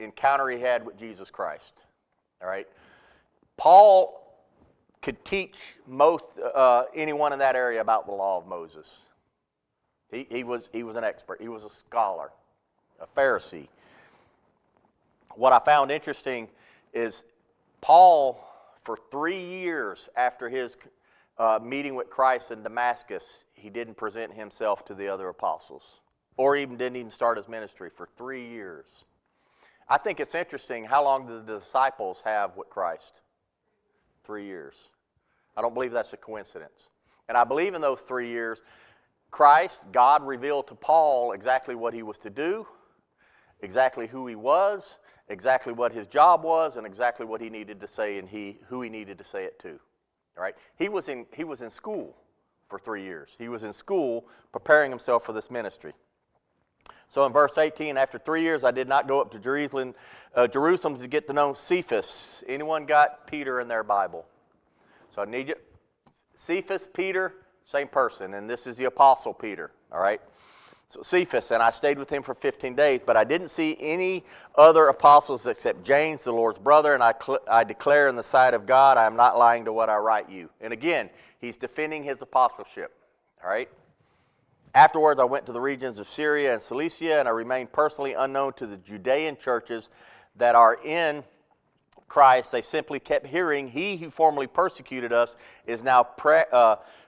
encounter he had with Jesus Christ. All right? Paul could teach anyone in that area about the law of Moses. He was an expert. He was a scholar, a Pharisee. What I found interesting is Paul, for 3 years after his meeting with Christ in Damascus, he didn't present himself to the other apostles, or didn't even start his ministry for 3 years. I think it's interesting, how long did the disciples have with Christ? 3 years. I don't believe that's a coincidence. And I believe in those 3 years, God revealed to Paul exactly what he was to do, exactly who he was, exactly what his job was, and exactly what he needed to say and who he needed to say it to. All right? He was in school for 3 years. He was in school preparing himself for this ministry. So in verse 18, after 3 years, I did not go up to Jerusalem to get to know Cephas. Anyone got Peter in their Bible? So I need you. Cephas, Peter, same person, and this is the Apostle Peter. All right. So Cephas, and I stayed with him for 15 days, but I didn't see any other apostles except James, the Lord's brother, and I declare in the sight of God, I am not lying to what I write you. And again, he's defending his apostleship. All right. Afterwards, I went to the regions of Syria and Cilicia, and I remained personally unknown to the Judean churches that are in Christ. They simply kept hearing, he who formerly persecuted us is now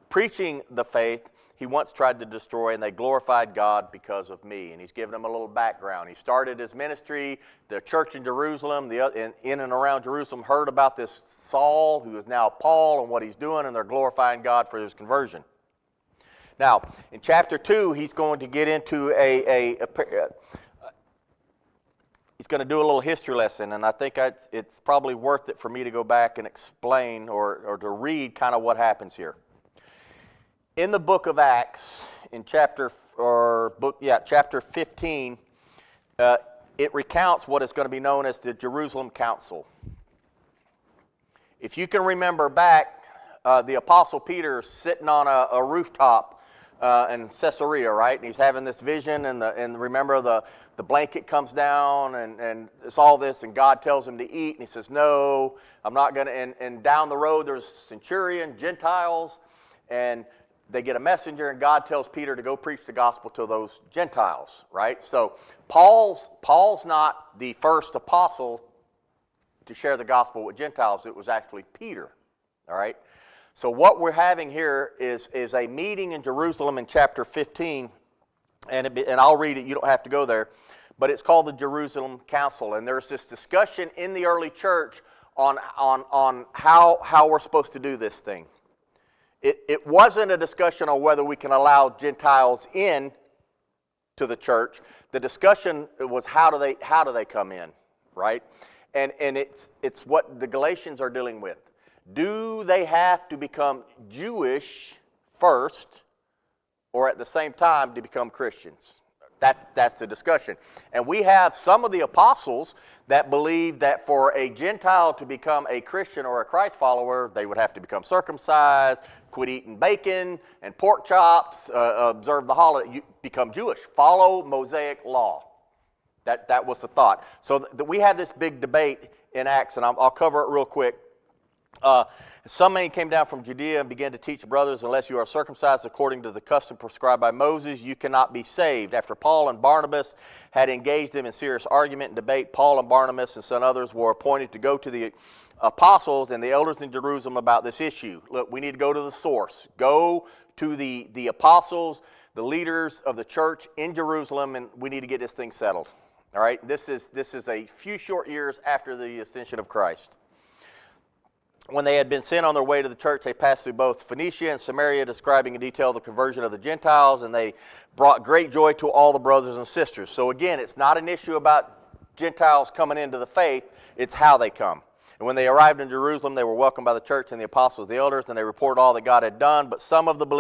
preaching the faith he once tried to destroy, and they glorified God because of me. And he's given them a little background. He started his ministry. The church in Jerusalem, in and around Jerusalem, heard about this Saul, who is now Paul, and what he's doing, and they're glorifying God for his conversion. Now, in chapter 2, he's going to get into he's going to do a little history lesson, and I think it's probably worth it for me to go back and explain or to read kind of what happens here. In the book of Acts, in chapter 15, it recounts what is going to be known as the Jerusalem Council. If you can remember back, the Apostle Peter is sitting on a rooftop in Caesarea, right? And he's having this vision, and remember the blanket comes down, and it's all this, and God tells him to eat, and he says, no, I'm not going to. And down the road, there's centurion, Gentiles, and they get a messenger, and God tells Peter to go preach the gospel to those Gentiles, right? So Paul's not the first apostle to share the gospel with Gentiles. It was actually Peter, all right? So what we're having here is a meeting in Jerusalem in chapter 15, and I'll read it. You don't have to go there, but it's called the Jerusalem Council, and there's this discussion in the early church on how we're supposed to do this thing. It wasn't a discussion on whether we can allow Gentiles in to the church. The discussion was how do they come in, right? And it's what the Galatians are dealing with. Do they have to become Jewish first, or at the same time to become Christians? That's the discussion. And we have some of the apostles that believe that for a Gentile to become a Christian or a Christ follower, they would have to become circumcised, quit eating bacon and pork chops, observe the holiday, become Jewish, follow Mosaic law. That was the thought. So we had this big debate in Acts, and I'll cover it real quick. Some men came down from Judea and began to teach brothers, unless you are circumcised according to the custom prescribed by Moses, you cannot be saved. After Paul and Barnabas had engaged them in serious argument and debate, Paul and Barnabas and some others were appointed to go to the apostles and the elders in Jerusalem about this issue. Look, we need to go to the source. Go to the apostles, the leaders of the church in Jerusalem, and we need to get this thing settled. All right? This is a few short years after the ascension of Christ. When they had been sent on their way to the church, they passed through both Phoenicia and Samaria, describing in detail the conversion of the Gentiles, and they brought great joy to all the brothers and sisters. So again, it's not an issue about Gentiles coming into the faith, it's how they come. And when they arrived in Jerusalem, they were welcomed by the church and the apostles, the elders, and they reported all that God had done, but some of the believers